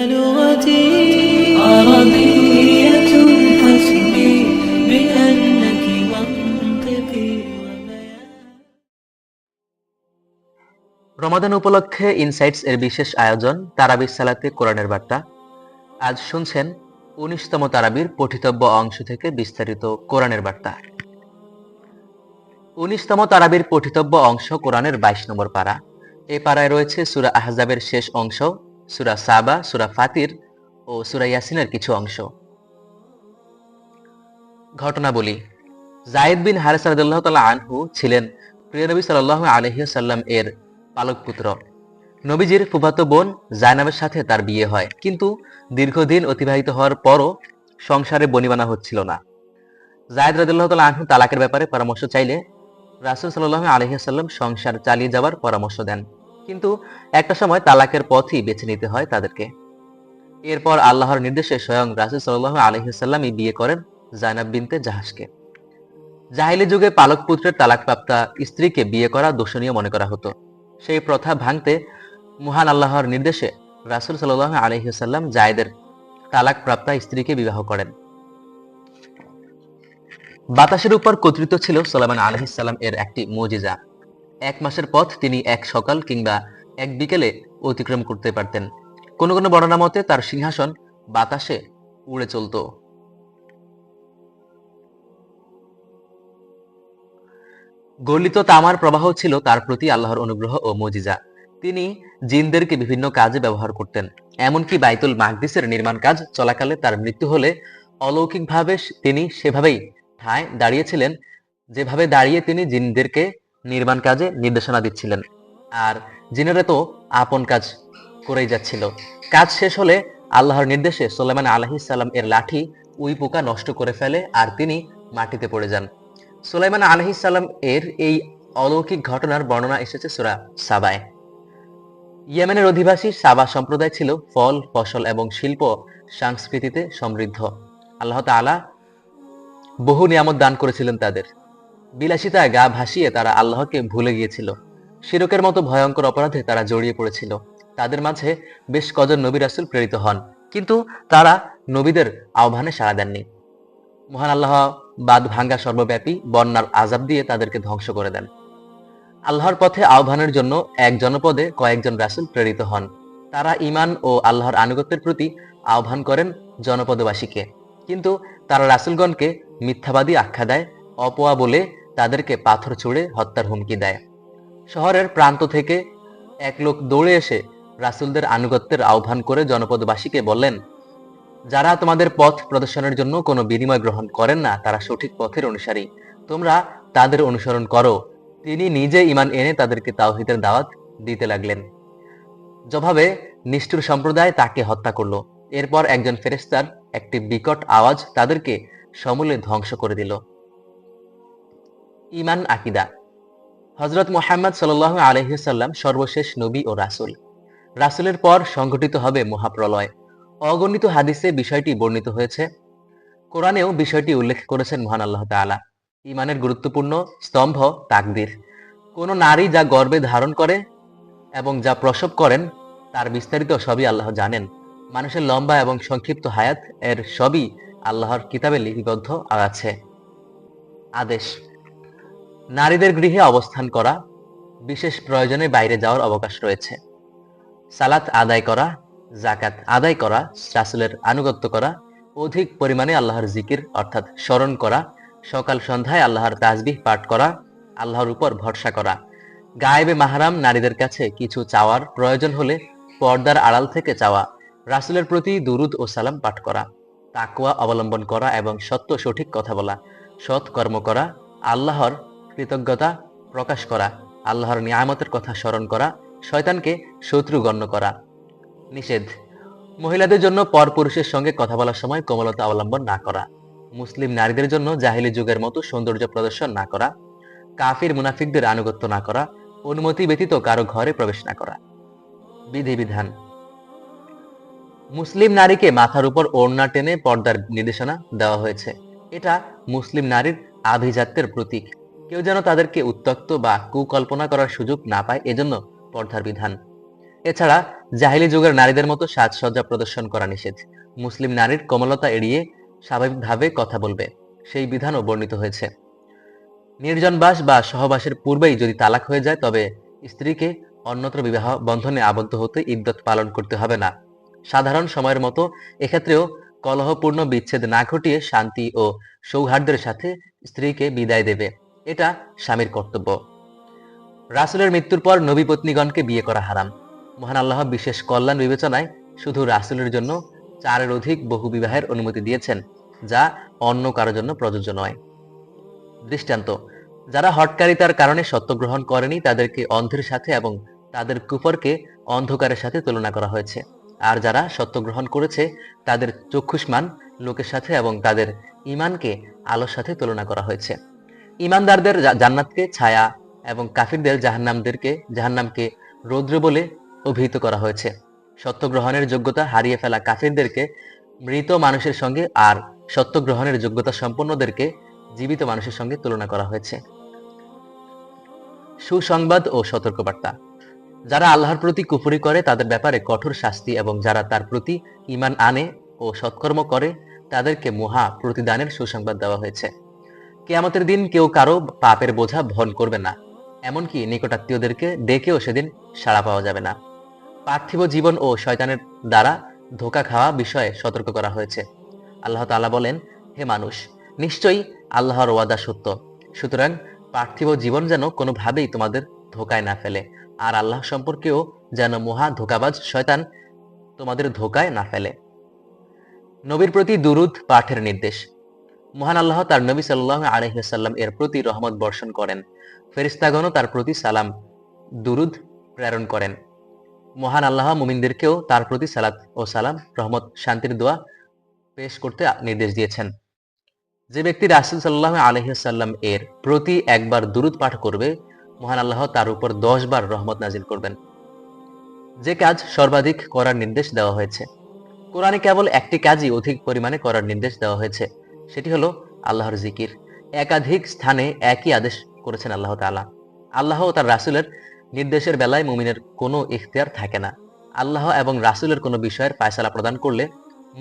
لغتي عربية حسبي بأنك منطقي রমাদান উপলক্ষে ইনসাইটস এর বিশেষ আয়োজন তারাবির সালাতে কোরআনের বার্তা। আজ শুনছেন ১৯তম তারাবির পঠিতব্য অংশ থেকে বিস্তারিত কোরআনের বার্তা। ১৯তম তারাবির পঠিতব্য অংশ কোরআনের ২২ নম্বর পারা। এ পারায় রয়েছে সূরা আহজাবের শেষ অংশ, সূরা সাবা, সূরা ফাতির ও সূরা ইয়াসিনের কিছু অংশ। ঘটনাবলী: যায়েদ বিন হারেসা রাদিয়াল্লাহু তাআলা আনহু ছিলেন প্রিয় নবী সাল্লাল্লাহু আলাইহি ওয়াসাল্লাম এর পালক পুত্র। নবীজির ফুফাতো বোন জায়নাবের সাথে তার বিয়ে হয়, কিন্তু দীর্ঘদিন অতিবাহিত হওয়ার পরও সংসারে বনিবনা হচ্ছিল না। যায়েদ রাদিয়াল্লাহু তাআলা আনহু তালাকের ব্যাপারে পরামর্শ চাইলে রাসূল সাল্লাল্লাহু আলাইহি ওয়াসাল্লাম সংসার চালিয়ে যাওয়ার পরামর্শ দেন, কিন্তু একটা সময় তালাকের পথই বেছে নিতে হয় তাদেরকে। এরপর আল্লাহর নির্দেশে স্বয়ং রাসূল সাল্লাল্লাহু আলাইহি ওয়াসাল্লামই বিয়ে করেন জায়নাব বিনতে জাহাশকে। জাহিলি যুগে পালক পুত্রের তালাকপ্রাপ্তা স্ত্রীকে বিয়ে করা দোষণীয় মনে করা হতো। সেই প্রথা ভাঙতে মহান আল্লাহর নির্দেশে রাসূল সাল্লাল্লাহু আলাইহি ওয়াসাল্লাম জায়েদের তালাকপ্রাপ্তা স্ত্রীকে বিবাহ করেন। বাতাসের উপর কর্তৃত্ব ছিল সুলাইমান আলাইহিস সালাম এর একটি মুজিজা। ১ মাসের পথ তিনি এক সকাল কিংবা এক বিকেলে অতিক্রম করতে পারতেন। কোন কোন বর্ণনা মতে তার সিংহাসন বাতাসে উড়ে চলত। গলিত তামার প্রবাহ ছিল তার প্রতি আল্লাহর অনুগ্রহ ও মুজিজা। তিনি জিনদেরকে বিভিন্ন কাজে ব্যবহার করতেন। এমনকি বাইতুল মাকদিসের নির্মাণ কাজ চলাকালে তার মৃত্যু হলে অলৌকিকভাবে তিনি সেভাবেই ঠায় দাঁড়িয়েছিলেন, যেভাবে দাঁড়িয়ে তিনি জিনদেরকে নির্মাণ কাজে নির্দেশনা দিচ্ছিলেন। আর জিনেরা তো আপন কাজ করেই যাচ্ছিল। কাজ শেষ হলে আল্লাহর নির্দেশে সুলাইমান আলাইহিস সালাম এর লাঠি উই পোকা নষ্ট করে ফেলে আর তিনি মাটিতে পড়ে যান। সুলাইমান আলাইহিস সালাম এর এই অলৌকিক ঘটনার বর্ণনা এসেছে সূরা সাবায়। ইয়েমেনের অধিবাসী সাবা সম্প্রদায় ছিল ফল, ফসল এবং শিল্প সংস্কৃতিতে সমৃদ্ধ। আল্লাহ তাআলা বহু নিয়ামত দান করেছিলেন তাদের। বিলাসিতায় গা ভাসিয়ে তারা আল্লাহকে ভুলে গিয়েছিল। শিরকের মতো ভয়ঙ্কর অপরাধে তারা জড়িয়ে পড়েছিল। তাদের মাঝে বেশ কজন নবী রাসূল প্রেরিত হন, কিন্তু তারা নবীদের আহ্বানে সাড়া দেননি। মহান আল্লাহ বাঁধ ভাঙ্গা সর্বব্যাপী বন্যার আযাব দিয়ে তাদেরকে ধ্বংস করে দেন। আল্লাহর পথে আহ্বানের জন্য এক জনপদে কয়েকজন রাসূল প্রেরিত হন। তারা ঈমান ও আল্লাহর আনুগত্যের প্রতি আহ্বান করেন জনপদবাসীকে, কিন্তু তারা রাসূলগণকে মিথ্যাবাদী আখ্যা দেয়, অপয়া বলে তাদেরকে পাথর ছুঁড়ে হত্যার হুমকি দেয়। শহরের প্রান্ত থেকে এক লোক দৌড়ে এসে রাসূলদের আনুগত্যের আহ্বান করে জনপদবাসীকে বললেন, যারা তোমাদের পথ প্রদর্শনের জন্য কোনো বিনিময় গ্রহণ করেন না তারা সঠিক পথের অনুসারী, তোমরা তাদের অনুসরণ করো। তিনি নিজে ঈমান এনে তাদেরকে তাওহীদের দাওয়াত দিতে লাগলেন। জবাবে নিষ্ঠুর সম্প্রদায় তাকে হত্যা করলো। এরপর একজন ফেরেশতার একটি বিকট আওয়াজ তাদেরকে সমূলে ধ্বংস করে দিল। ঈমান আকীদা: হযরত মুহাম্মদ সাল্লাল্লাহু আলাইহি ওয়াসাল্লাম সর্বশেষ নবী ও রাসূল। রাসূলের পর সংঘটিত হবে মহাপ্রলয়। অগণিত হাদিসে বিষয়টি বর্ণিত হয়েছে। কোরআনেও বিষয়টি উল্লেখ করেছেন মহান আল্লাহ তাআলা। ঈমানের গুরুত্বপূর্ণ স্তম্ভ তাকদীর। কোন নারী যা গর্ভে ধারণ করে এবং যা প্রসব করেন তার বিস্তারিত সবই আল্লাহ জানেন। মানুষের লম্বা এবং সংক্ষিপ্ত হায়াত এর সবই আল্লাহর কিতাবে লিপিবদ্ধ আছে। আদেশ: নারীদের গৃহে অবস্থান করা, বিশেষ প্রয়োজনে বাইরে যাওয়ার অবকাশ রয়েছে। সালাত আদায় করা, যাকাত আদায় করা, রাসূলের আনুগত্য করা, অধিক পরিমাণে আল্লাহর জিকির অর্থাৎ স্মরণ করা, সকাল সন্ধ্যায় আল্লাহর তাসবিহ পাঠ করা, আল্লাহর উপর ভরসা করা, গায়েবে মাহরাম নারীদের কাছে কিছু চাওয়ার প্রয়োজন হলে পর্দার আড়াল থেকে চাওয়া, রাসূলের প্রতি দুরূদ ও সালাম পাঠ করা, তাকওয়া অবলম্বন করা এবং সত্য সঠিক কথা বলা, সৎ কর্ম করা, আল্লাহর কৃতজ্ঞতা প্রকাশ করা, আল্লাহর নিয়ামতের কথা স্মরণ করা, শয়তানকে শত্রু গণ্য করা। নিষেধ: মহিলাদের জন্য পরপুরুষের সঙ্গে কথা বলার সময় কোমলতা অবলম্বন না করা, মুসলিম নারীদের জন্য জাহিলি যুগের মতো সৌন্দর্য প্রদর্শন না করা, কাফির মুনাফিকদের আনুগত্য না করা, অনুমতি ব্যতীত কারো ঘরে প্রবেশ না করা। বিধিবিধান: মুসলিম নারীকে মাথার উপর ওড়না টেনে পর্দার নির্দেশনা দেওয়া হয়েছে। এটা মুসলিম নারীর আভিজাত্যের প্রতীক। কেউ যেন তাদেরকে উত্ত্যক্ত বা কুকল্পনা করার সুযোগ না পায়, এজন্য পর্দার বিধান। এছাড়া জাহিলি যুগের নারীদের মতো সাজসজ্জা প্রদর্শন করা নিষেধ। মুসলিম নারীর কোমলতা এড়িয়ে স্বাভাবিকভাবে কথা বলবে, সেই বিধানও বর্ণিত হয়েছে। নির্জনবাস বা সহবাসের পূর্বেই যদি তালাক হয়ে যায়, তবে স্ত্রীকে অন্যত্র বিবাহ বন্ধনে আবদ্ধ হতে ইদ্যত পালন করতে হবে না। সাধারণ সময়ের মতো এক্ষেত্রেও কলহপূর্ণ বিচ্ছেদ না ঘটিয়ে শান্তি ও সৌহার্দ্যের সাথে স্ত্রীকে বিদায় দেবে, এটা স্বামীর কর্তব্য। রাসূলের মৃত্যুর পর নবী পত্নীগণকে বিয়ে করা হারাম। মহান আল্লাহ বিশেষ কল্যাণ বিবেচনায় শুধু রাসূলের জন্য 4-এর অধিক বহু বিবাহের অনুমতি দিয়েছেন, যা অন্য কারো জন্য প্রযোজ্য নয়। দৃষ্টান্ত: যারা হঠকারিতার কারণে সত্য গ্রহণ করেনি তাদেরকে অন্ধের সাথে এবং তাদের কুফরকে অন্ধকারের সাথে তুলনা করা হয়েছে। আর যারা সত্য গ্রহণ করেছে তাদের চক্ষুষ্মান লোকের সাথে এবং তাদের ঈমানকে আলোর সাথে তুলনা করা হয়েছে। ঈমানদারদের জান্নাতকে ছায়া এবং কাফিরদের জাহান্নামকে রৌদ্র বলে অভিহিত করা হয়েছে। সত্য গ্রহণের যোগ্যতা হারিয়ে ফেলা কাফিরদেরকে মৃত মানুষের সঙ্গে আর সত্য গ্রহণের যোগ্যতা সম্পন্নদেরকে জীবিত মানুষের সঙ্গে তুলনা করা হয়েছে। সুসংবাদ ও সতর্কবার্তা: যারা আল্লাহর প্রতি কুফরি করে তাদের ব্যাপারে কঠোর শাস্তি এবং যারা তার প্রতি ঈমান আনে ও সৎকর্ম করে তাদেরকে মহা প্রতিদানের সুসংবাদ দেওয়া হয়েছে। কিয়ামতের দিন কেউ কারো পাপের বোঝা বহন করবে না, এমনকি নিকটাত্মীয়দেরকে ডেকেও সেদিন সাড়া পাওয়া যাবে না। পার্থিব জীবন ও শয়তানের দ্বারা ধোঁকা খাওয়া বিষয়ে সতর্ক করা হয়েছে। আল্লাহ তাআলা বলেন, হে মানুষ, নিশ্চয়ই আল্লাহর ওয়াদা সত্য, সুতরাং পার্থিব জীবন যেন কোনোভাবেই তোমাদের ধোঁকায় না ফেলে, আর আল্লাহ সম্পর্কেও যেন মহা ধোঁকাবাজ শয়তান তোমাদের ধোঁকায় না ফেলে। নবীর প্রতি দুরূদ পাঠের নির্দেশ: মহান আল্লাহ তার নবী সাল্লাল্লাহু আলাইহি ওয়াসাল্লাম এর প্রতি রহমত বর্ষণ করেন। ফেরেশতাগণও তার প্রতি সালাম দুরূদ প্রেরণ করেন। মহান আল্লাহ মুমিনদেরকেও তার প্রতি সালাত ও সালাম, রহমত, শান্তির দোয়া পেশ করতে নির্দেশ দিয়েছেন। যে ব্যক্তি রাসূল সাল্লাল্লাহু আলাইহি ওয়াসাল্লাম এর প্রতি একবার দুরূদ পাঠ করবে, মহান আল্লাহ তার উপর 10 বার রহমত নাজিল করবেন। যে কাজ সর্বাধিক করার নির্দেশ দেওয়া হয়েছে: কোরআনে কেবল একটি কাজই অধিক পরিমাণে করার নির্দেশ দেওয়া হয়েছে, সেটি হলো আল্লাহর জিকির। একাধিক স্থানে একই আদেশ করেছেন আল্লাহ তাআলা। আল্লাহ ও তার রাসূলের নির্দেশের বেলায় মুমিনের কোনো ইখতিয়ার থাকে না। আল্লাহ এবং রাসূলের কোনো বিষয়ের ফায়সালা প্রদান করলে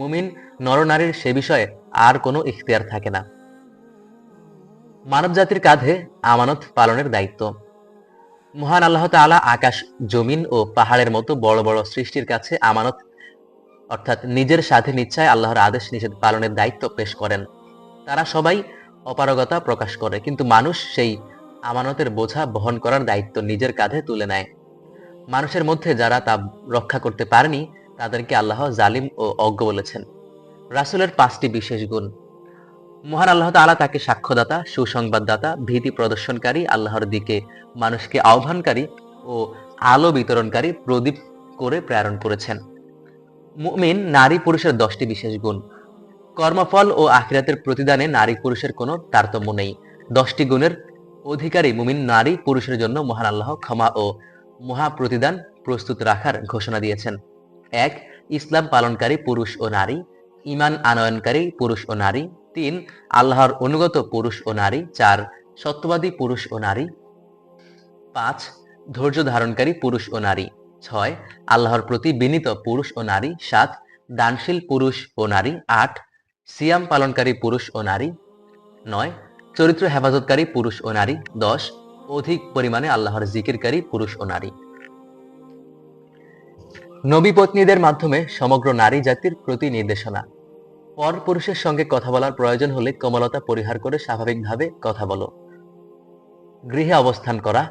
মুমিন নরনারীর সে বিষয়ে আর কোনো ইখতিয়ার থাকে না। মানব জাতির কাঁধে আমানত পালনের দায়িত্ব: মহান আল্লাহ তাআলা আকাশ, জমিন ও পাহাড়ের মতো বড় বড় সৃষ্টির কাছে আমানত অর্থাৎ নিজের স্বাধীন ইচ্ছায় আল্লাহর আদেশ নিষেধ পালনের দায়িত্ব পেশ করেন। তারা সবাই অপারগতা প্রকাশ করে, কিন্তু মানুষ সেই আমানতের বোঝা বহন করার দায়িত্ব নিজের কাঁধে তুলে নেয়। মানুষের মধ্যে যারা তা রক্ষা করতে পারেনি তাদেরকে আল্লাহ জালিম ও অজ্ঞ বলেছেন। রাসূলের 5টি বিশেষ গুণ: মহান আল্লাহ তাআলা তাকে সাক্ষ্যদাতা, সুসংবাদদাতা, ভীতি প্রদর্শনকারী, আল্লাহর দিকে মানুষকে আহ্বানকারী ও আলো বিতরণকারী প্রদীপ করে প্রেরণ করেছেন। মুমিন নারী পুরুষের 10টি বিশেষ গুণ: কর্মফল ও আখিরাতের প্রতিদানে নারী পুরুষের কোনো তারতম্য নেই। 10টি গুণের অধিকারী মুমিন নারী পুরুষের জন্য মহান আল্লাহ ক্ষমা ও মহা প্রতিদান প্রস্তুত রাখার ঘোষণা দিয়েছেন। 1. ইসলাম পালনকারী পুরুষ ও নারী। ঈমান আনয়নকারী পুরুষ ও নারী। 3. আল্লাহর অনুগত পুরুষ ও নারী। 4. সত্যবাদী পুরুষ ও নারী। 5. ধৈর্য ধারণকারী পুরুষ ও নারী। 6. আল্লাহর প্রতি বিনীত পুরুষ ও নারী। 7. দানশীল পুরুষ ও নারী। 8. সিয়াম পালনকারী পুরুষ ও নারী। 9. চরিত্র হেফাজতকারী পুরুষ ও নারী। 10. অধিক পরিমাণে আল্লাহর জিকিরকারী পুরুষ ও নারী। নবী পত্নীদের মাধ্যমে সমগ্র নারী জাতির প্রতি নির্দেশনা: পর পুরুষের সঙ্গে কথা বলার প্রয়োজন হলে কোমলতা পরিহার করে স্বাভাবিকভাবে কথা বলো। গৃহে অবস্থান করা,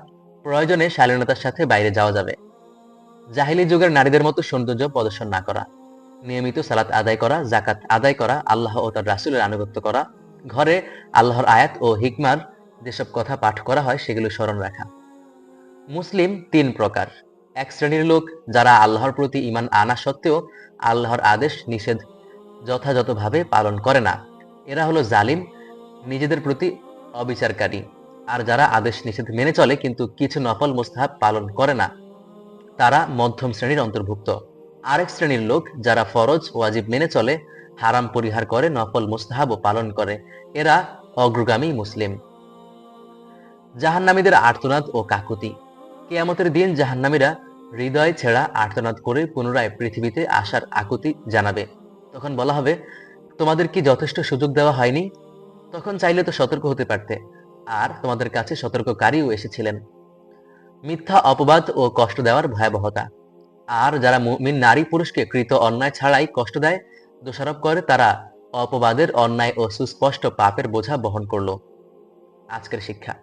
প্রয়োজনে শালীনতার সাথে বাইরে যাওয়া যাবে। জাহিলি যুগের নারীদের মতো সৌন্দর্য প্রদর্শন না করা। নিয়মিত সালাত আদায় করা, যাকাত আদায় করা, আল্লাহ ও তার রাসূলের আনুগত্য করা, ঘরে আল্লাহর আয়াত ও হিকমার যেসব কথা পাঠ করা হয় সেগুলো স্মরণ রাখা। মুসলিম 3 প্রকার: এক শ্রেণীর লোক যারা আল্লাহর প্রতি ঈমান আনা সত্ত্বেও আল্লাহর আদেশ নিষেধ যথাযথভাবে পালন করে না, এরা হলো জালিম, নিজেদের প্রতি অবিচারকারী। আর যারা আদেশ নিষেধ মেনে চলে কিন্তু কিছু নফল মুস্তাহাব পালন করে না, তারা মধ্যম শ্রেণীর অন্তর্ভুক্ত। আরেক শ্রেণীর লোক যারা ফরজ ওয়াজিব মেনে চলে, হারাম পরিহার করে, নফল মুস্তাহাবও পালন করে, এরা অগ্রগামী মুসলিম। জাহান্নামীদের আর্তনাদ ও কাকুতি: কিয়ামতের দিন জাহান্নামীরা হৃদয় ছেঁড়া আর্তনাদ করে পুনরায় পৃথিবীতে আসার আকুতি জানাবে। তখন বলা হবে, তোমাদের কি যথেষ্ট সুযোগ দেওয়া হয়নি? তখন চাইলে তো সতর্ক হতে পারতে, আর তোমাদের কাছে সতর্ককারীও এসেছিলেন। মিথ্যা অপবাদ ও কষ্ট দেওয়ার ভয়াবহতা। আর যারা মুমিন নারী পুরুষকে কৃত অন্যায় ছাড়াই কষ্ট দেয়, দোষারোপ করে, তারা অপবাদের, অন্যায় ও সুস্পষ্ট পাপের বোঝা বহন করলো। আজকের শিক্ষা,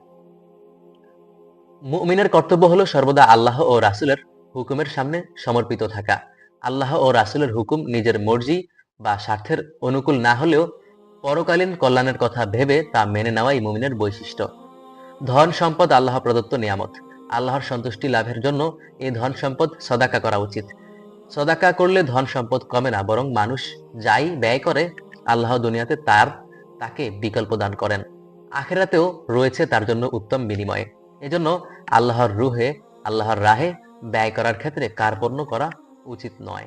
মুমিনের কর্তব্য হলো সর্বদা আল্লাহ ও রাসূলের হুকুমের সামনে সমর্পিত থাকা। আল্লাহ ও রাসূলের হুকুম নিজের মর্জি বা স্বার্থের অনুকূল না হলেও পরকালীন কল্যাণের কথা ভেবে তা মেনে নেওয়াই মুমিনের বৈশিষ্ট্য। ধন সম্পদ আল্লাহ প্রদত্ত নিয়ামত। আল্লাহর সন্তুষ্টি লাভের জন্য এই ধন সম্পদ সদাকা করা উচিত। সদাকা করলে ধন সম্পদ কমে না, বরং মানুষ যাই ব্যয় করে আল্লাহ দুনিয়াতে তাকে বিকল্প দান করেন। আখিরাতেও রয়েছে তার জন্য উত্তম বিনিময়। এজন্য আল্লাহর রাহে ব্যয় করার ক্ষেত্রে কার্পণ্য করা উচিত নয়।